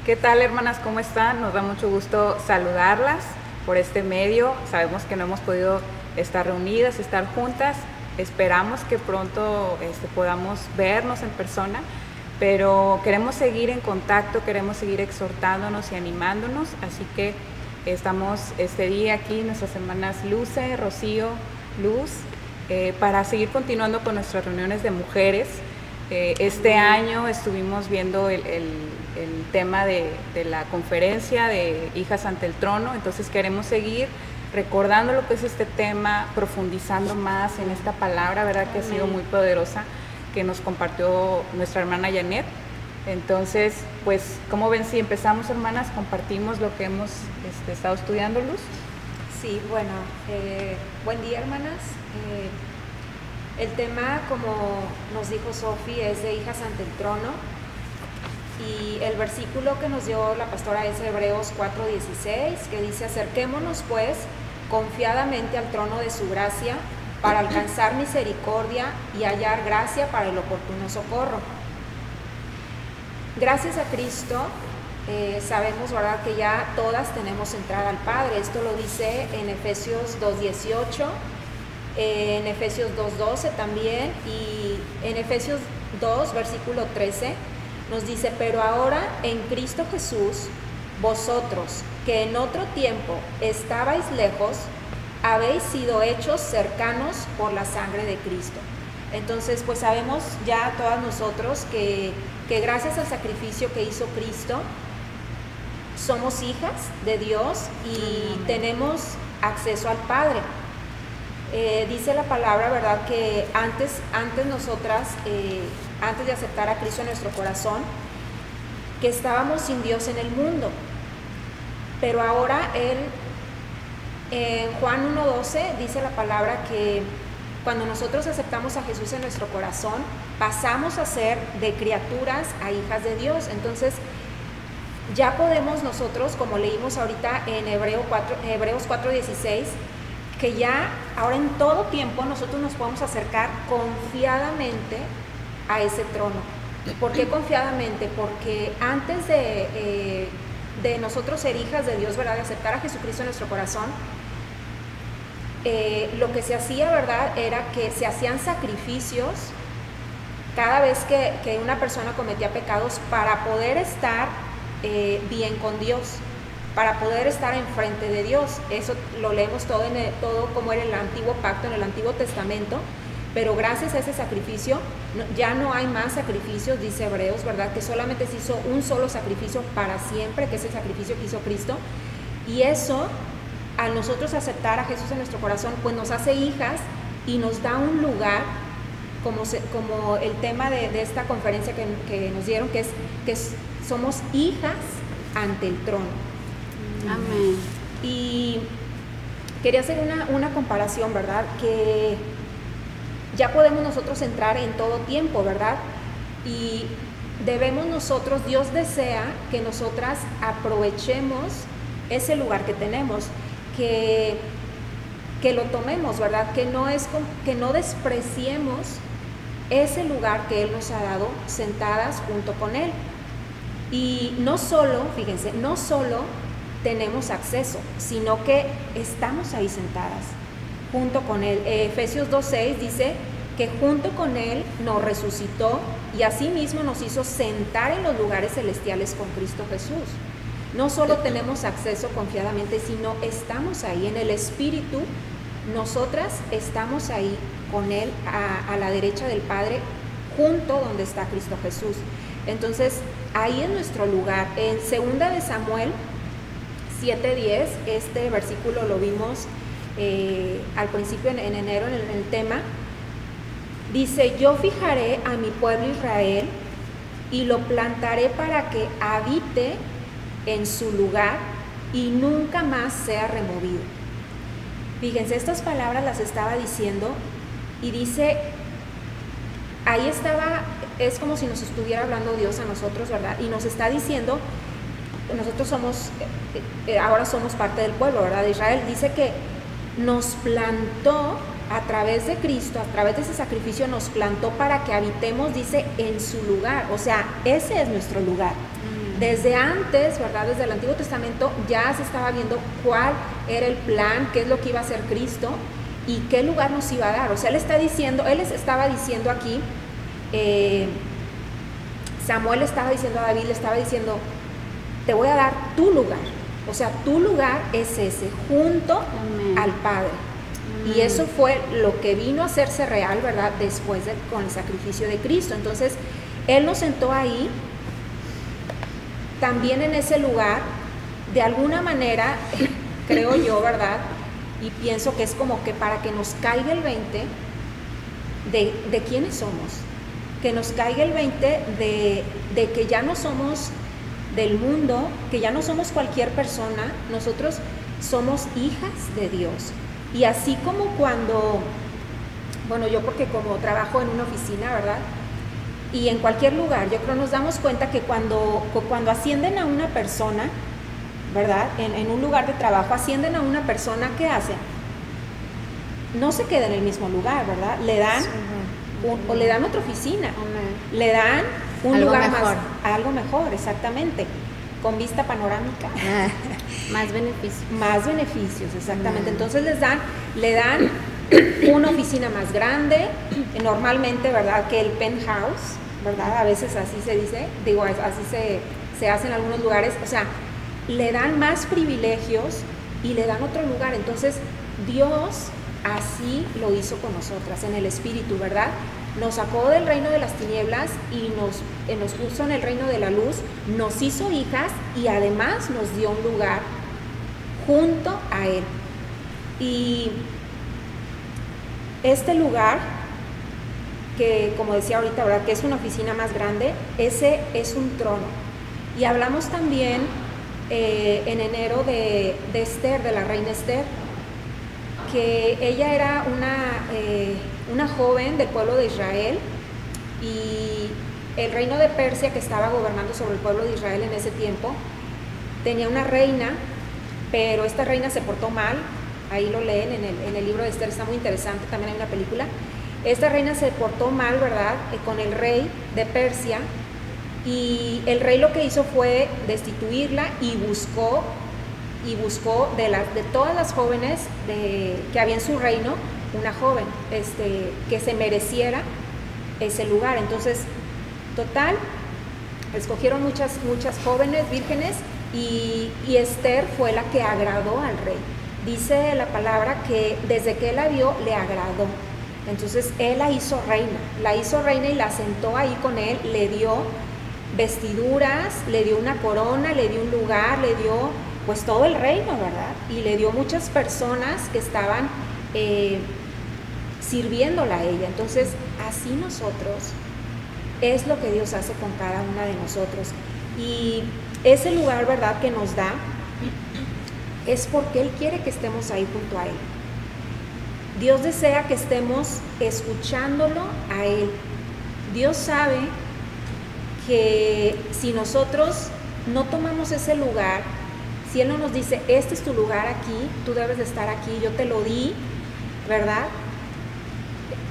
¿Qué tal, hermanas? ¿Cómo están? Nos da mucho gusto saludarlas por este medio. Sabemos que no hemos podido estar reunidas, estar juntas. Esperamos que pronto podamos vernos en persona, pero queremos seguir en contacto, queremos seguir exhortándonos y animándonos. Así que estamos este día aquí, nuestras hermanas Luce, Rocío, Luz, para seguir continuando con nuestras reuniones de mujeres. Este año estuvimos viendo el tema de la conferencia de Hijas ante el Trono, entonces queremos seguir recordando lo que es este tema, profundizando más en esta palabra, ¿verdad? Que ha sido muy poderosa, que nos compartió nuestra hermana Janet. Entonces, pues, ¿cómo ven si empezamos, hermanas? Compartimos lo que hemos estado estudiando, Luz. Sí, bueno, buen día, hermanas. El tema, como nos dijo Sofi, es de Hijas ante el Trono, y el versículo que nos dio la pastora es Hebreos 4:16, que dice: acerquémonos pues confiadamente al trono de su gracia para alcanzar misericordia y hallar gracia para el oportuno socorro. Gracias a Cristo sabemos, ¿verdad?, que ya todas tenemos entrada al Padre. Esto lo dice en Efesios 2:18, en Efesios 2:12 también, y en Efesios 2, versículo 13, nos dice: pero ahora en Cristo Jesús, vosotros que en otro tiempo estabais lejos, habéis sido hechos cercanos por la sangre de Cristo. Entonces, pues sabemos ya todas nosotros que gracias al sacrificio que hizo Cristo, somos hijas de Dios y tenemos acceso al Padre. Dice la palabra, ¿verdad?, que antes nosotras, antes de aceptar a Cristo en nuestro corazón, que estábamos sin Dios en el mundo. Pero ahora en Juan 1:12 dice la palabra que cuando nosotros aceptamos a Jesús en nuestro corazón, pasamos a ser de criaturas a hijas de Dios. Entonces, ya podemos nosotros, como leímos ahorita en Hebreos 4:16, que ya ahora en todo tiempo nosotros nos podemos acercar confiadamente a ese trono. ¿Por qué confiadamente? Porque antes de nosotros ser hijas de Dios, ¿verdad?, de aceptar a Jesucristo en nuestro corazón, lo que se hacía, ¿verdad?, era que se hacían sacrificios cada vez que una persona cometía pecados para poder estar bien con Dios, para poder estar enfrente de Dios. Eso lo leemos todo como era el antiguo pacto, en el Antiguo Testamento, pero gracias a ese sacrificio ya no hay más sacrificios, dice Hebreos, ¿verdad?, que solamente se hizo un solo sacrificio para siempre, que es el sacrificio que hizo Cristo. Y eso, al nosotros aceptar a Jesús en nuestro corazón, pues nos hace hijas y nos da un lugar, como el tema de esta conferencia que nos dieron, que somos hijas ante el trono. Amén. Y quería hacer una comparación, ¿verdad?, que ya podemos nosotros entrar en todo tiempo, ¿verdad? Y debemos nosotros, Dios desea que nosotras aprovechemos ese lugar que tenemos, que lo tomemos, ¿verdad? Que no despreciemos ese lugar que Él nos ha dado, sentadas junto con Él. Y no solo, fíjense, no solo tenemos acceso, sino que estamos ahí sentadas junto con Él. Efesios 2:6 dice que junto con Él nos resucitó y asimismo nos hizo sentar en los lugares celestiales con Cristo Jesús. No solo tenemos acceso confiadamente, sino estamos ahí en el Espíritu. Nosotras estamos ahí con Él a la derecha del Padre, junto donde está Cristo Jesús. Entonces, ahí es nuestro lugar. En 2 de Samuel 7:10, este versículo lo vimos al principio en enero en el tema. Dice: yo fijaré a mi pueblo Israel y lo plantaré para que habite en su lugar y nunca más sea removido. Fíjense, estas palabras las estaba diciendo y dice, ahí estaba, es como si nos estuviera hablando Dios a nosotros, ¿verdad? Y nos está diciendo, nosotros ahora somos parte del pueblo, ¿verdad?, de Israel. Dice que nos plantó a través de Cristo, a través de ese sacrificio nos plantó para que habitemos, dice, en su lugar. O sea, ese es nuestro lugar. desde antes, ¿verdad? Desde el Antiguo Testamento ya se estaba viendo cuál era el plan, qué es lo que iba a hacer Cristo y qué lugar nos iba a dar. O sea, él les estaba diciendo aquí, Samuel estaba diciendo a David, le estaba diciendo, te voy a dar tu lugar. O sea, tu lugar es ese, junto al Padre. Y eso fue lo que vino a hacerse real, ¿verdad? Después con el sacrificio de Cristo. Entonces, Él nos sentó ahí, también en ese lugar, de alguna manera, creo yo, ¿verdad? Y pienso que es como que para que nos caiga el 20 de quiénes somos. Que nos caiga el 20 de que ya no somos del mundo, que ya no somos cualquier persona, nosotros somos hijas de Dios. Y así como cuando, bueno, yo porque como trabajo en una oficina, ¿verdad? Y en cualquier lugar, yo creo nos damos cuenta que cuando ascienden a una persona, ¿verdad? En un lugar de trabajo, ascienden a una persona, ¿qué hacen? No se queda en el mismo lugar, ¿verdad? Le dan, o le dan otra oficina, le dan un algo lugar mejor. algo mejor, exactamente, con vista panorámica. Más beneficios. Más beneficios, exactamente. Entonces le dan una oficina más grande, normalmente, ¿verdad? Que el penthouse, ¿verdad? A veces así se dice, digo, así se hace en algunos lugares, o sea, le dan más privilegios y le dan otro lugar. Entonces, Dios así lo hizo con nosotras, en el Espíritu, ¿verdad? Nos sacó del reino de las tinieblas y nos puso en el reino de la luz, nos hizo hijas y además nos dio un lugar junto a Él. Y este lugar, que como decía ahorita, ¿verdad? Que es una oficina más grande, ese es un trono. Y hablamos también en enero de Esther, de la reina Esther, que ella era una joven del pueblo de Israel y el reino de Persia, que estaba gobernando sobre el pueblo de Israel en ese tiempo, tenía una reina, pero esta reina se portó mal. Ahí lo leen en el libro de Esther, está muy interesante, también hay una película. Esta reina se portó mal, ¿verdad? Con el rey de Persia, y el rey lo que hizo fue destituirla y buscó de todas las jóvenes que había en su reino, una joven que se mereciera ese lugar. Entonces, total, escogieron muchas jóvenes vírgenes y Esther fue la que agradó al rey. Dice la palabra que desde que él la vio, le agradó. Entonces, él la hizo reina y la sentó ahí con él, le dio vestiduras, le dio una corona, le dio un lugar, le dio pues todo el reino, ¿verdad? Y le dio muchas personas que estaban sirviéndola a ella. Entonces, así nosotros, es lo que Dios hace con cada una de nosotros. Y ese lugar, ¿verdad?, que nos da, es porque Él quiere que estemos ahí junto a Él. Dios desea que estemos escuchándolo a Él. Dios sabe que si nosotros no tomamos ese lugar, si Él no nos dice, este es tu lugar aquí, tú debes de estar aquí, yo te lo di, ¿verdad?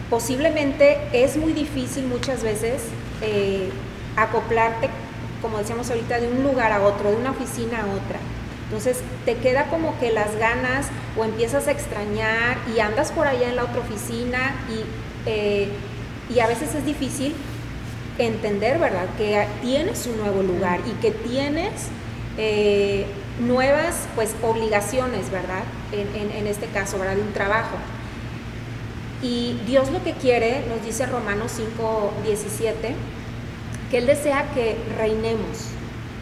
Posiblemente es muy difícil muchas veces acoplarte, como decíamos ahorita, de un lugar a otro, de una oficina a otra. Entonces te queda como que las ganas o empiezas a extrañar y andas por allá en la otra oficina y a veces es difícil entender, ¿verdad?, que tienes un nuevo lugar y que tienes nuevas pues obligaciones, ¿verdad?, en este caso, ¿verdad?, de un trabajo. Y Dios lo que quiere, nos dice Romanos 5:17, que Él desea que reinemos,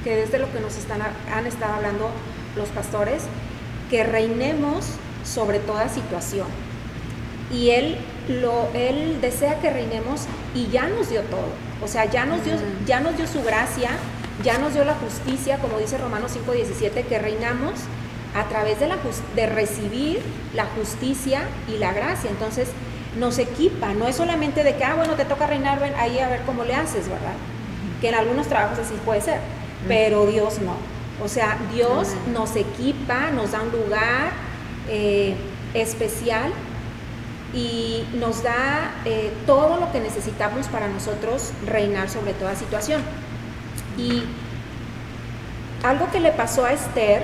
que desde lo que nos han estado hablando los pastores, que reinemos sobre toda situación. Y Él desea que reinemos y ya nos dio todo. O sea, ya nos dio su gracia, ya nos dio la justicia, como dice Romanos 5:17, que reinamos a través de recibir la justicia y la gracia. Entonces nos equipa, no es solamente de que, bueno, te toca reinar, ven ahí a ver cómo le haces, ¿verdad? Que en algunos trabajos así puede ser, pero Dios no. O sea, Dios nos equipa, nos da un lugar especial y nos da todo lo que necesitamos para nosotros reinar sobre toda situación. Y algo que le pasó a Esther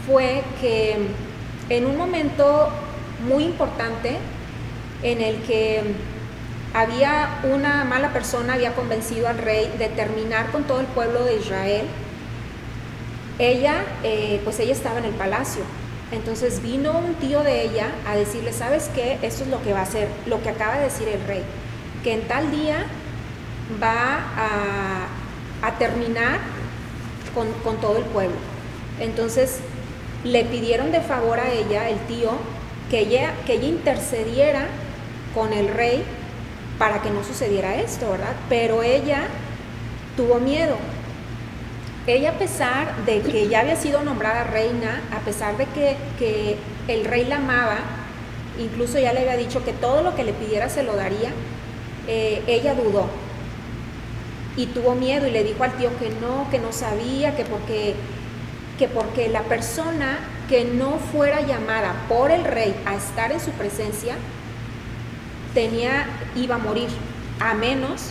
fue que en un momento muy importante en el que había una mala persona, había convencido al rey de terminar con todo el pueblo de Israel, ella estaba en el palacio. Entonces vino un tío de ella a decirle, ¿sabes qué? Esto es lo que va a hacer, lo que acaba de decir el rey, que en tal día va a terminar con todo el pueblo. Entonces le pidieron de favor a ella, el tío, que ella intercediera con el rey para que no sucediera esto, ¿verdad? Pero ella tuvo miedo. Ella, a pesar de que ya había sido nombrada reina, a pesar de que el rey la amaba, incluso ya le había dicho que todo lo que le pidiera se lo daría, ella dudó y tuvo miedo y le dijo al tío que no sabía, que porque la persona que no fuera llamada por el rey a estar en su presencia iba a morir, a menos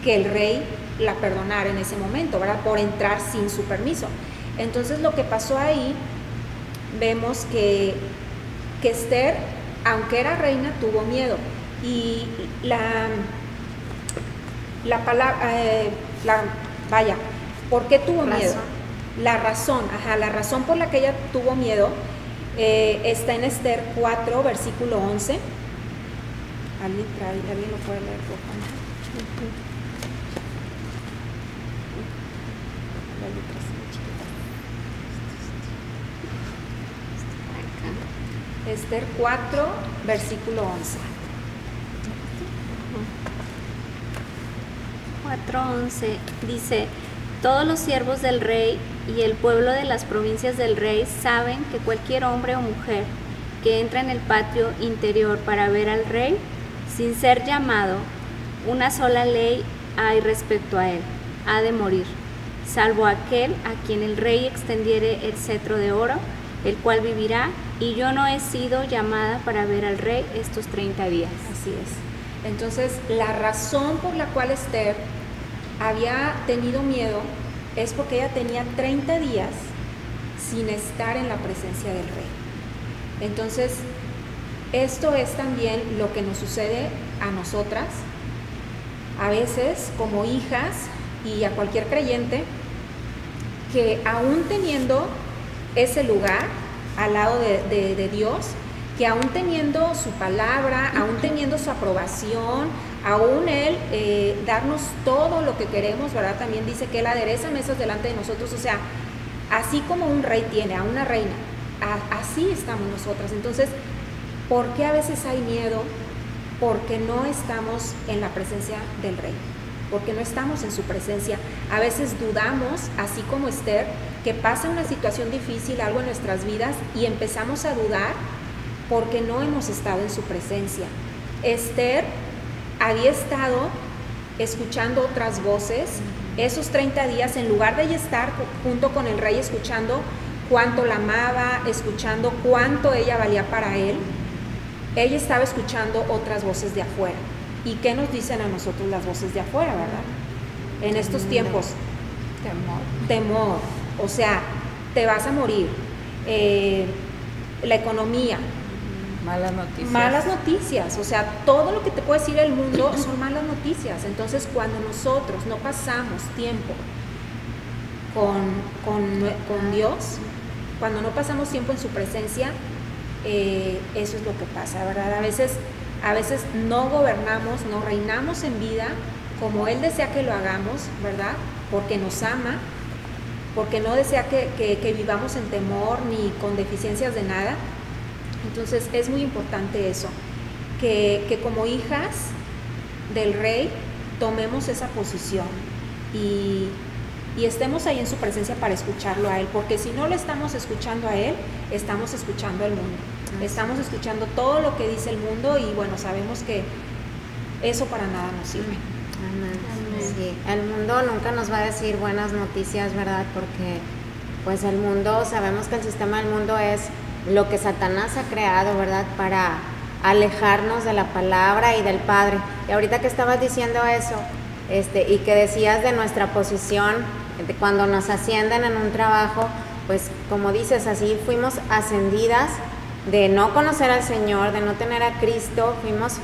que el rey la perdonara en ese momento, ¿verdad? Por entrar sin su permiso. Entonces lo que pasó ahí, vemos que Esther, aunque era reina, tuvo miedo. Y la palabra, ¿por qué tuvo miedo? La razón por la que ella tuvo miedo está en Esther 4, versículo 11. ¿Alguien lo puede leer, por favor? Esther 4, versículo 11. 4:11 dice: todos los siervos del rey y el pueblo de las provincias del rey saben que cualquier hombre o mujer que entra en el patio interior para ver al rey, sin ser llamado, una sola ley hay respecto a él: ha de morir, salvo aquel a quien el rey extendiere el cetro de oro, el cual vivirá, y yo no he sido llamada para ver al rey estos 30 días. Así es. Entonces, la razón por la cual Esther había tenido miedo es porque ella tenía 30 días sin estar en la presencia del rey. Entonces, esto es también lo que nos sucede a nosotras, a veces como hijas y a cualquier creyente, que aún teniendo ese lugar al lado de Dios, que aún teniendo su palabra, aún teniendo su aprobación, aún Él darnos todo lo que queremos, ¿verdad? También dice que Él adereza mesas delante de nosotros, o sea, así como un rey tiene a una reina, así estamos nosotras. Entonces, ¿por qué a veces hay miedo? Porque no estamos en la presencia del rey, porque no estamos en su presencia. A veces dudamos, así como Esther, que pasa una situación difícil, algo en nuestras vidas, y empezamos a dudar porque no hemos estado en su presencia. Esther había estado escuchando otras voces esos 30 días, en lugar de ella estar junto con el rey escuchando cuánto la amaba, escuchando cuánto ella valía para él, ella estaba escuchando otras voces de afuera. ¿Y qué nos dicen a nosotros las voces de afuera, verdad? En estos tiempos, temor, o sea, te vas a morir, la economía, malas noticias, o sea, todo lo que te puede decir el mundo son malas noticias. Entonces, cuando nosotros no pasamos tiempo con Dios, cuando no pasamos tiempo en su presencia, eso es lo que pasa, ¿verdad? A veces no gobernamos, no reinamos en vida como Él desea que lo hagamos, ¿verdad? Porque nos ama, porque no desea que vivamos en temor ni con deficiencias de nada. Entonces es muy importante eso, que como hijas del Rey tomemos esa posición y estemos ahí en su presencia para escucharlo a Él, porque si no lo estamos escuchando a Él, estamos escuchando al mundo, estamos escuchando todo lo que dice el mundo, y bueno, sabemos que eso para nada nos sirve. Sí, el mundo nunca nos va a decir buenas noticias, ¿verdad? Porque pues el mundo, sabemos que el sistema del mundo es lo que Satanás ha creado, ¿verdad? Para alejarnos de la palabra y del Padre. Y ahorita que estabas diciendo eso, y que decías de nuestra posición cuando nos ascienden en un trabajo, pues como dices, así fuimos ascendidas de no conocer al Señor, de no tener a Cristo, fuimos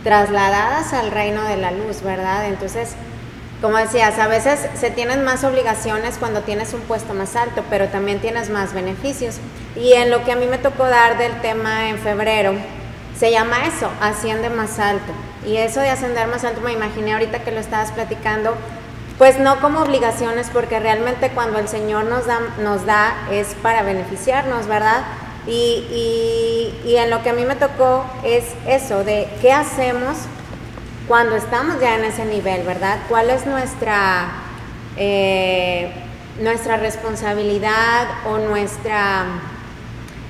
trasladadas al reino de la luz, ¿verdad? Entonces, como decías, a veces se tienen más obligaciones cuando tienes un puesto más alto, pero también tienes más beneficios. Y en lo que a mí me tocó dar del tema en febrero, se llama eso, asciende más alto. Y eso de ascender más alto, me imaginé ahorita que lo estabas platicando, pues no como obligaciones, porque realmente cuando el Señor nos da es para beneficiarnos, ¿verdad? Y en lo que a mí me tocó es eso, de qué hacemos cuando estamos ya en ese nivel, ¿verdad? ¿Cuál es nuestra responsabilidad o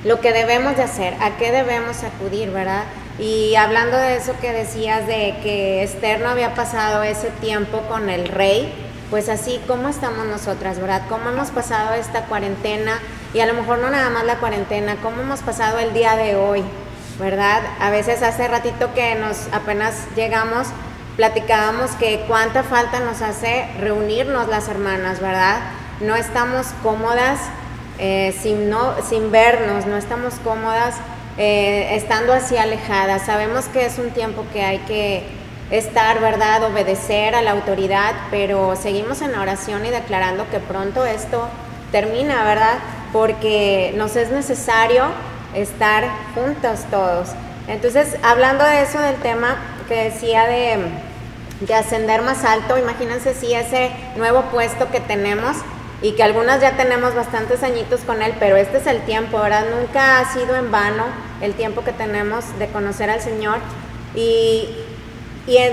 lo que debemos de hacer? ¿A qué debemos acudir, verdad? Y hablando de eso que decías de que Esther no había pasado ese tiempo con el rey, pues así como estamos nosotras, ¿verdad? ¿Cómo hemos pasado esta cuarentena? Y a lo mejor no nada más la cuarentena, ¿cómo hemos pasado el día de hoy? ¿Verdad? A veces hace ratito que apenas llegamos, platicábamos que cuánta falta nos hace reunirnos las hermanas, ¿verdad? No estamos cómodas sin vernos, no estamos cómodas estando así alejadas. Sabemos que es un tiempo que hay que estar, ¿verdad? Obedecer a la autoridad, pero seguimos en oración y declarando que pronto esto termina, ¿verdad? Porque nos es necesario estar juntos todos. Entonces, hablando de eso, del tema que decía de ascender más alto, imagínense si ese nuevo puesto que tenemos y que algunas ya tenemos bastantes añitos con él, pero este es el tiempo, ¿verdad? Nunca ha sido en vano el tiempo que tenemos de conocer al Señor y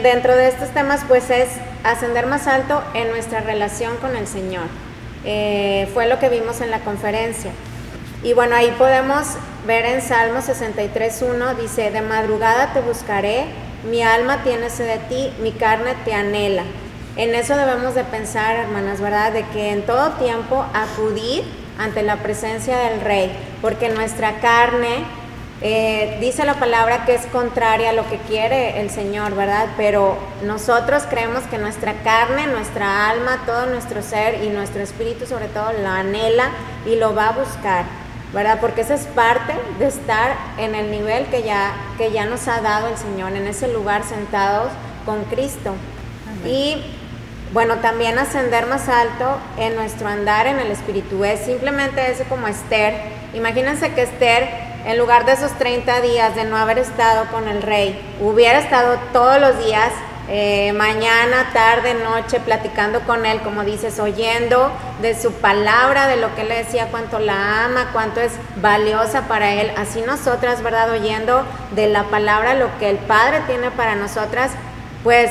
dentro de estos temas pues es ascender más alto en nuestra relación con el Señor. Fue lo que vimos en la conferencia. Y bueno, ahí podemos ver en Salmo 63:1, dice, de madrugada te buscaré, mi alma tiene sed de ti, mi carne te anhela. En eso debemos de pensar, hermanas, ¿verdad? De que en todo tiempo acudir ante la presencia del Rey, porque nuestra carne, dice la palabra que es contraria a lo que quiere el Señor, ¿verdad? Pero nosotros creemos que nuestra carne, nuestra alma, todo nuestro ser y nuestro espíritu sobre todo lo anhela y lo va a buscar, ¿verdad? Porque esa es parte de estar en el nivel que ya nos ha dado el Señor, en ese lugar sentados con Cristo. Amén. Y bueno, también ascender más alto en nuestro andar en el Espíritu es simplemente eso, como Esther. Imagínense que Esther, en lugar de esos 30 días de no haber estado con el rey, hubiera estado todos los días, mañana, tarde, noche, platicando con él, como dices, oyendo de su palabra, de lo que él le decía, cuánto la ama, cuánto es valiosa para él. Así nosotras, ¿verdad? Oyendo de la palabra lo que el Padre tiene para nosotras, pues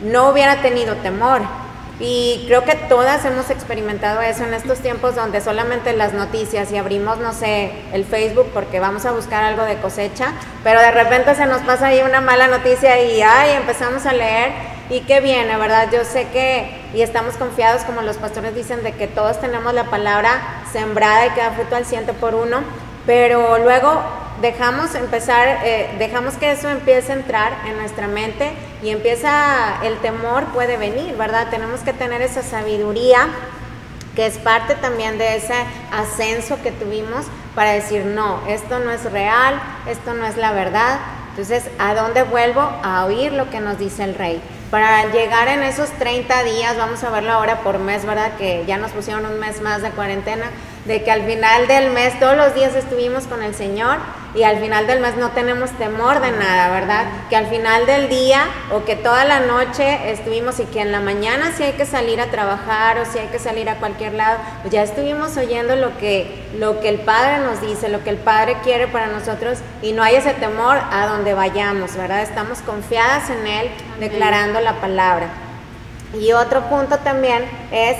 no hubiera tenido temor. Y creo que todas hemos experimentado eso en estos tiempos donde solamente las noticias y abrimos, no sé, el Facebook porque vamos a buscar algo de cosecha, pero de repente se nos pasa ahí una mala noticia y empezamos a leer y qué viene, ¿verdad? Yo sé que, y estamos confiados, como los pastores dicen, de que todos tenemos la palabra sembrada y que da fruto al 100%, pero luego dejamos que eso empiece a entrar en nuestra mente y el temor puede venir, ¿verdad? Tenemos que tener esa sabiduría que es parte también de ese ascenso que tuvimos para decir, no, esto no es real, esto no es la verdad. Entonces, ¿a dónde vuelvo? A oír lo que nos dice el Rey. Para llegar en esos 30 días, vamos a verlo ahora por mes, ¿verdad? Que ya nos pusieron un mes más de cuarentena, de que al final del mes, todos los días estuvimos con el Señor y al final del mes no tenemos temor de nada, ¿verdad? Que al final del día o que toda la noche estuvimos y que en la mañana si hay que salir a trabajar o si hay que salir a cualquier lado, pues ya estuvimos oyendo lo que el Padre nos dice, lo que el Padre quiere para nosotros y no hay ese temor a donde vayamos, ¿verdad? Estamos confiadas en Él, declarando la palabra. Y otro punto también es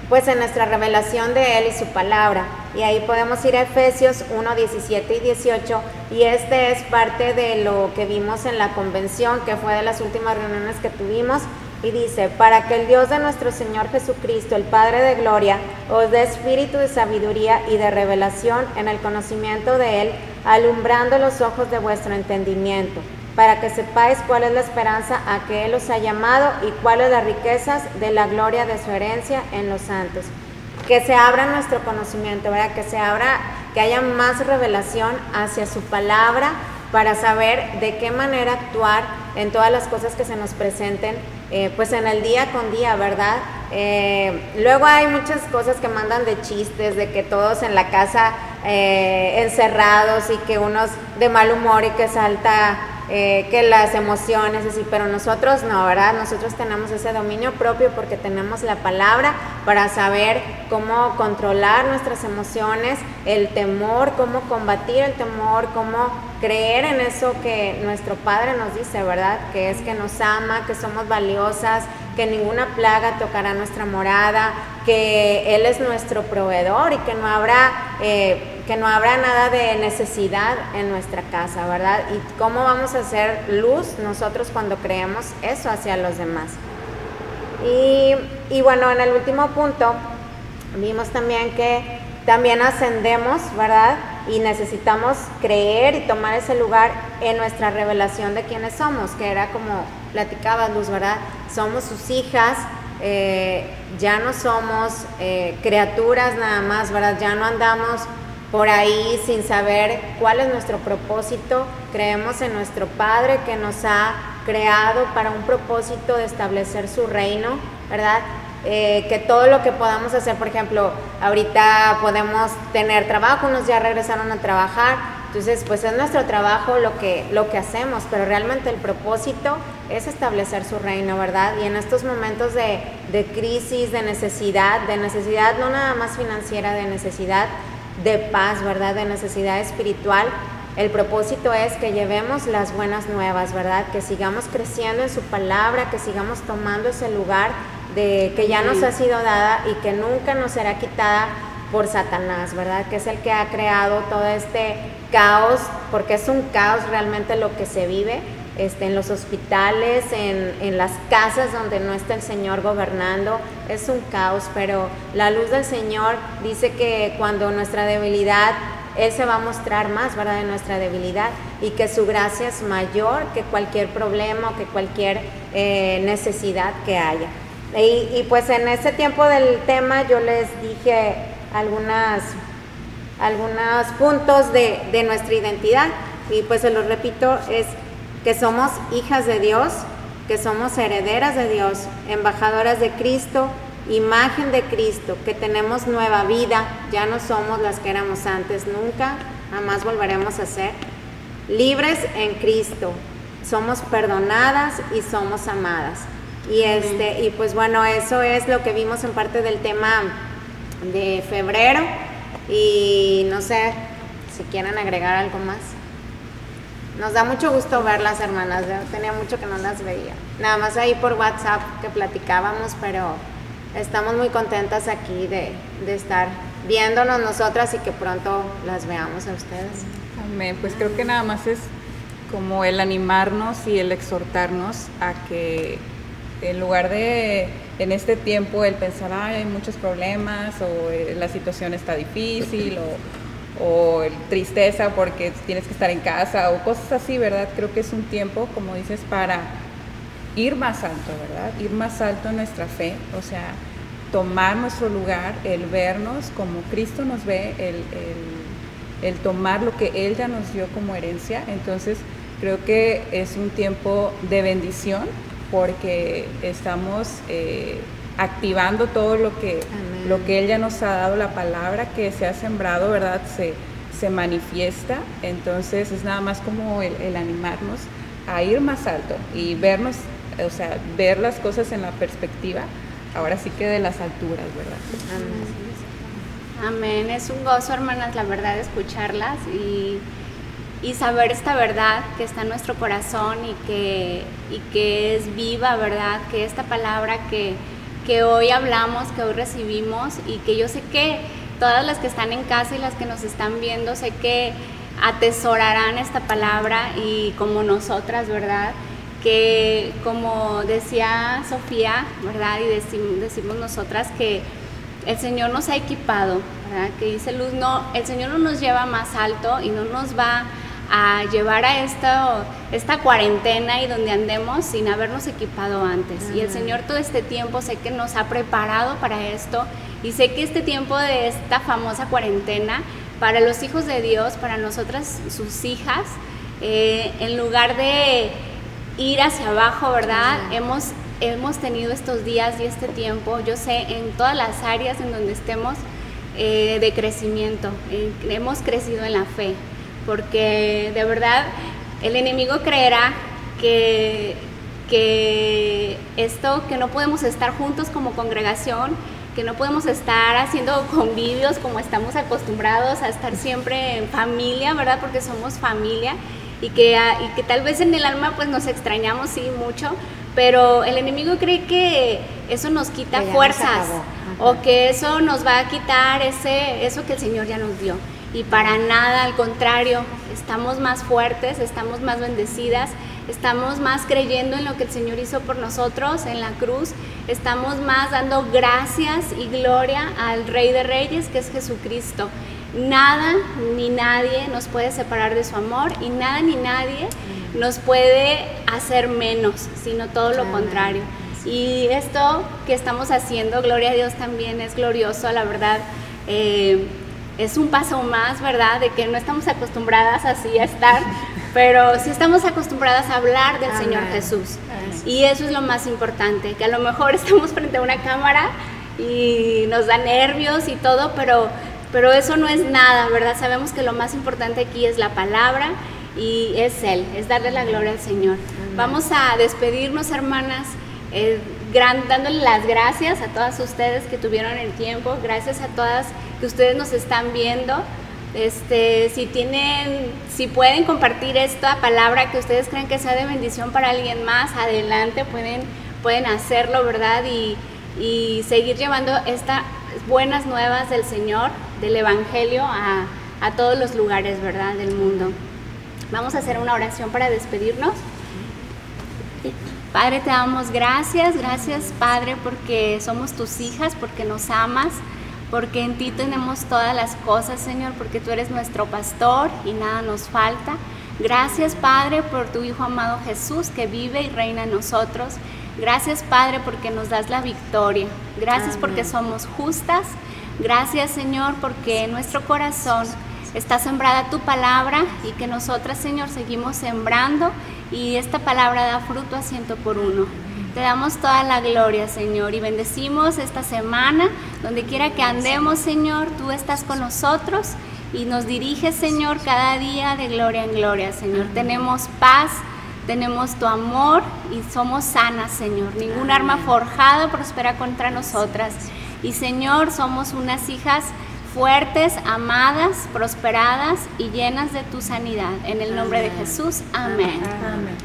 pues en nuestra revelación de Él y su palabra. Y ahí podemos ir a Efesios 1, 17 y 18, y este es parte de lo que vimos en la convención, que fue de las últimas reuniones que tuvimos, y dice, para que el Dios de nuestro Señor Jesucristo, el Padre de gloria, os dé espíritu de sabiduría y de revelación en el conocimiento de Él, alumbrando los ojos de vuestro entendimiento, para que sepáis cuál es la esperanza a que Él os ha llamado y cuáles las riquezas de la gloria de su herencia en los santos. Que se abra nuestro conocimiento, ¿verdad? Que se abra, que haya más revelación hacia su palabra para saber de qué manera actuar en todas las cosas que se nos presenten, pues en el día con día, ¿verdad? Luego hay muchas cosas que mandan de chistes, de que todos en la casa encerrados y que unos de mal humor y que salta que las emociones, así, pero nosotros no, ¿verdad? Nosotros tenemos ese dominio propio porque tenemos la palabra para saber cómo controlar nuestras emociones, el temor, cómo combatir el temor, cómo creer en eso que nuestro Padre nos dice, ¿verdad? Que es que nos ama, que somos valiosas, que ninguna plaga tocará nuestra morada, que Él es nuestro proveedor y que no habrá nada de necesidad en nuestra casa, ¿verdad? Y cómo vamos a hacer luz nosotros cuando creemos eso hacia los demás. Y bueno, en el último punto vimos también que también ascendemos, ¿verdad? Y necesitamos creer y tomar ese lugar en nuestra revelación de quiénes somos, que era como platicaba Luz, ¿verdad? Somos sus hijas, ya no somos criaturas nada más, ¿verdad? Ya no andamos por ahí sin saber cuál es nuestro propósito. Creemos en nuestro Padre que nos ha creado para un propósito de establecer su reino, ¿verdad? Que todo lo que podamos hacer, por ejemplo, ahorita podemos tener trabajo, unos ya regresaron a trabajar, entonces pues es nuestro trabajo lo que hacemos, pero realmente el propósito es establecer su reino, ¿verdad? Y en estos momentos de crisis, de necesidad no nada más financiera, de necesidad de paz, ¿verdad? De necesidad espiritual, el propósito es que llevemos las buenas nuevas, ¿verdad? Que sigamos creciendo en su palabra, que sigamos tomando ese lugar de que ya nos ha sido dada y que nunca nos será quitada por Satanás, ¿verdad? Que es el que ha creado todo este caos, porque es un caos realmente lo que se vive en los hospitales, en las casas donde no está el Señor gobernando, es un caos, pero la luz del Señor dice que cuando nuestra debilidad, Él se va a mostrar más, ¿verdad? De nuestra debilidad, y que su gracia es mayor que cualquier problema o que cualquier necesidad que haya. Y pues en ese tiempo del tema yo les dije algunos puntos de nuestra identidad, y pues se los repito, es que somos hijas de Dios, que somos herederas de Dios, embajadoras de Cristo, imagen de Cristo, que tenemos nueva vida, ya no somos las que éramos antes, nunca, jamás volveremos a ser, libres en Cristo, somos perdonadas y somos amadas. Y pues bueno, eso es lo que vimos en parte del tema de febrero, y no sé si quieren agregar algo más. Nos da mucho gusto verlas, hermanas, yo tenía mucho que no las veía, nada más ahí por WhatsApp que platicábamos, pero estamos muy contentas aquí de estar viéndonos nosotras y que pronto las veamos a ustedes. Amén. Pues creo que nada más es como el animarnos y el exhortarnos a que en lugar de en este tiempo el pensar hay muchos problemas o la situación está difícil o tristeza porque tienes que estar en casa o cosas así, ¿verdad? Creo que es un tiempo, como dices, para ir más alto, ¿verdad? Ir más alto en nuestra fe, o sea, tomar nuestro lugar, el vernos como Cristo nos ve, el tomar lo que Él ya nos dio como herencia. Entonces creo que es un tiempo de bendición porque estamos activando todo lo que Él ya nos ha dado, la palabra que se ha sembrado, ¿verdad? Se manifiesta. Entonces es nada más como el animarnos a ir más alto y vernos, o sea, ver las cosas en la perspectiva, ahora sí que de las alturas, ¿verdad? Amén. Es un gozo, hermanas, la verdad, escucharlas y saber esta verdad que está en nuestro corazón y que es viva, ¿verdad? Que esta palabra que hoy hablamos, que hoy recibimos, y que yo sé que todas las que están en casa y las que nos están viendo, sé que atesorarán esta palabra, y como nosotras, ¿verdad? Que como decía Sofía, ¿verdad? Y decimos nosotras que el Señor nos ha equipado, ¿verdad? Que dice Luz, no, el Señor no nos lleva más alto y no nos va a llevar a esta cuarentena y donde andemos sin habernos equipado antes. Y el Señor todo este tiempo sé que nos ha preparado para esto, y sé que este tiempo de esta famosa cuarentena, para los hijos de Dios, para nosotras, sus hijas, en lugar de ir hacia abajo, ¿verdad? Hemos tenido estos días y este tiempo, yo sé, en todas las áreas en donde estemos, de crecimiento. Hemos crecido en la fe, porque de verdad el enemigo creerá que no podemos estar juntos como congregación, que no podemos estar haciendo convivios como estamos acostumbrados a estar siempre en familia, ¿verdad? Porque somos familia, y que tal vez en el alma pues nos extrañamos, sí, mucho, pero el enemigo cree que eso nos quita fuerzas, o que eso nos va a quitar eso que el Señor ya nos dio. Y para nada, al contrario, estamos más fuertes, estamos más bendecidas, estamos más creyendo en lo que el Señor hizo por nosotros en la cruz, estamos más dando gracias y gloria al Rey de Reyes, que es Jesucristo. Nada ni nadie nos puede separar de su amor, y nada ni nadie nos puede hacer menos, sino todo lo contrario. Y esto que estamos haciendo, gloria a Dios, también es glorioso, la verdad. Es un paso más, ¿verdad? De que no estamos acostumbradas así a estar, pero sí estamos acostumbradas a hablar del Señor Jesús. Y eso es lo más importante, que a lo mejor estamos frente a una cámara y nos da nervios y todo, pero eso no es nada, ¿verdad? Sabemos que lo más importante aquí es la palabra, y es Él, es darle la gloria al Señor. Vamos a despedirnos, hermanas, dándole las gracias a todas ustedes que tuvieron el tiempo, gracias a todas que ustedes nos están viendo. Si pueden compartir esta palabra que ustedes creen que sea de bendición para alguien más, adelante, pueden hacerlo, ¿verdad? Y seguir llevando estas buenas nuevas del Señor, del Evangelio, a todos los lugares, ¿verdad?, del mundo. Vamos a hacer una oración para despedirnos. Padre, te damos gracias, Padre, porque somos tus hijas, porque nos amas, porque en ti tenemos todas las cosas, Señor, porque tú eres nuestro pastor y nada nos falta. Gracias, Padre, por tu Hijo amado Jesús, que vive y reina en nosotros. Gracias, Padre, porque nos das la victoria. Gracias porque somos justas. Gracias, Señor, porque en nuestro corazón está sembrada tu palabra, y que nosotras, Señor, seguimos sembrando, y esta palabra da fruto a 100 por 1. Te damos toda la gloria, Señor, y bendecimos esta semana. Donde quiera que andemos, Señor, tú estás con nosotros y nos diriges, Señor, cada día de gloria en gloria, Señor. Tenemos paz, tenemos tu amor y somos sanas, Señor. Ningún arma forjada prospera contra nosotras. Y, Señor, somos unas hijas fuertes, amadas, prosperadas y llenas de tu sanidad. En el nombre de Jesús, amén. Amén.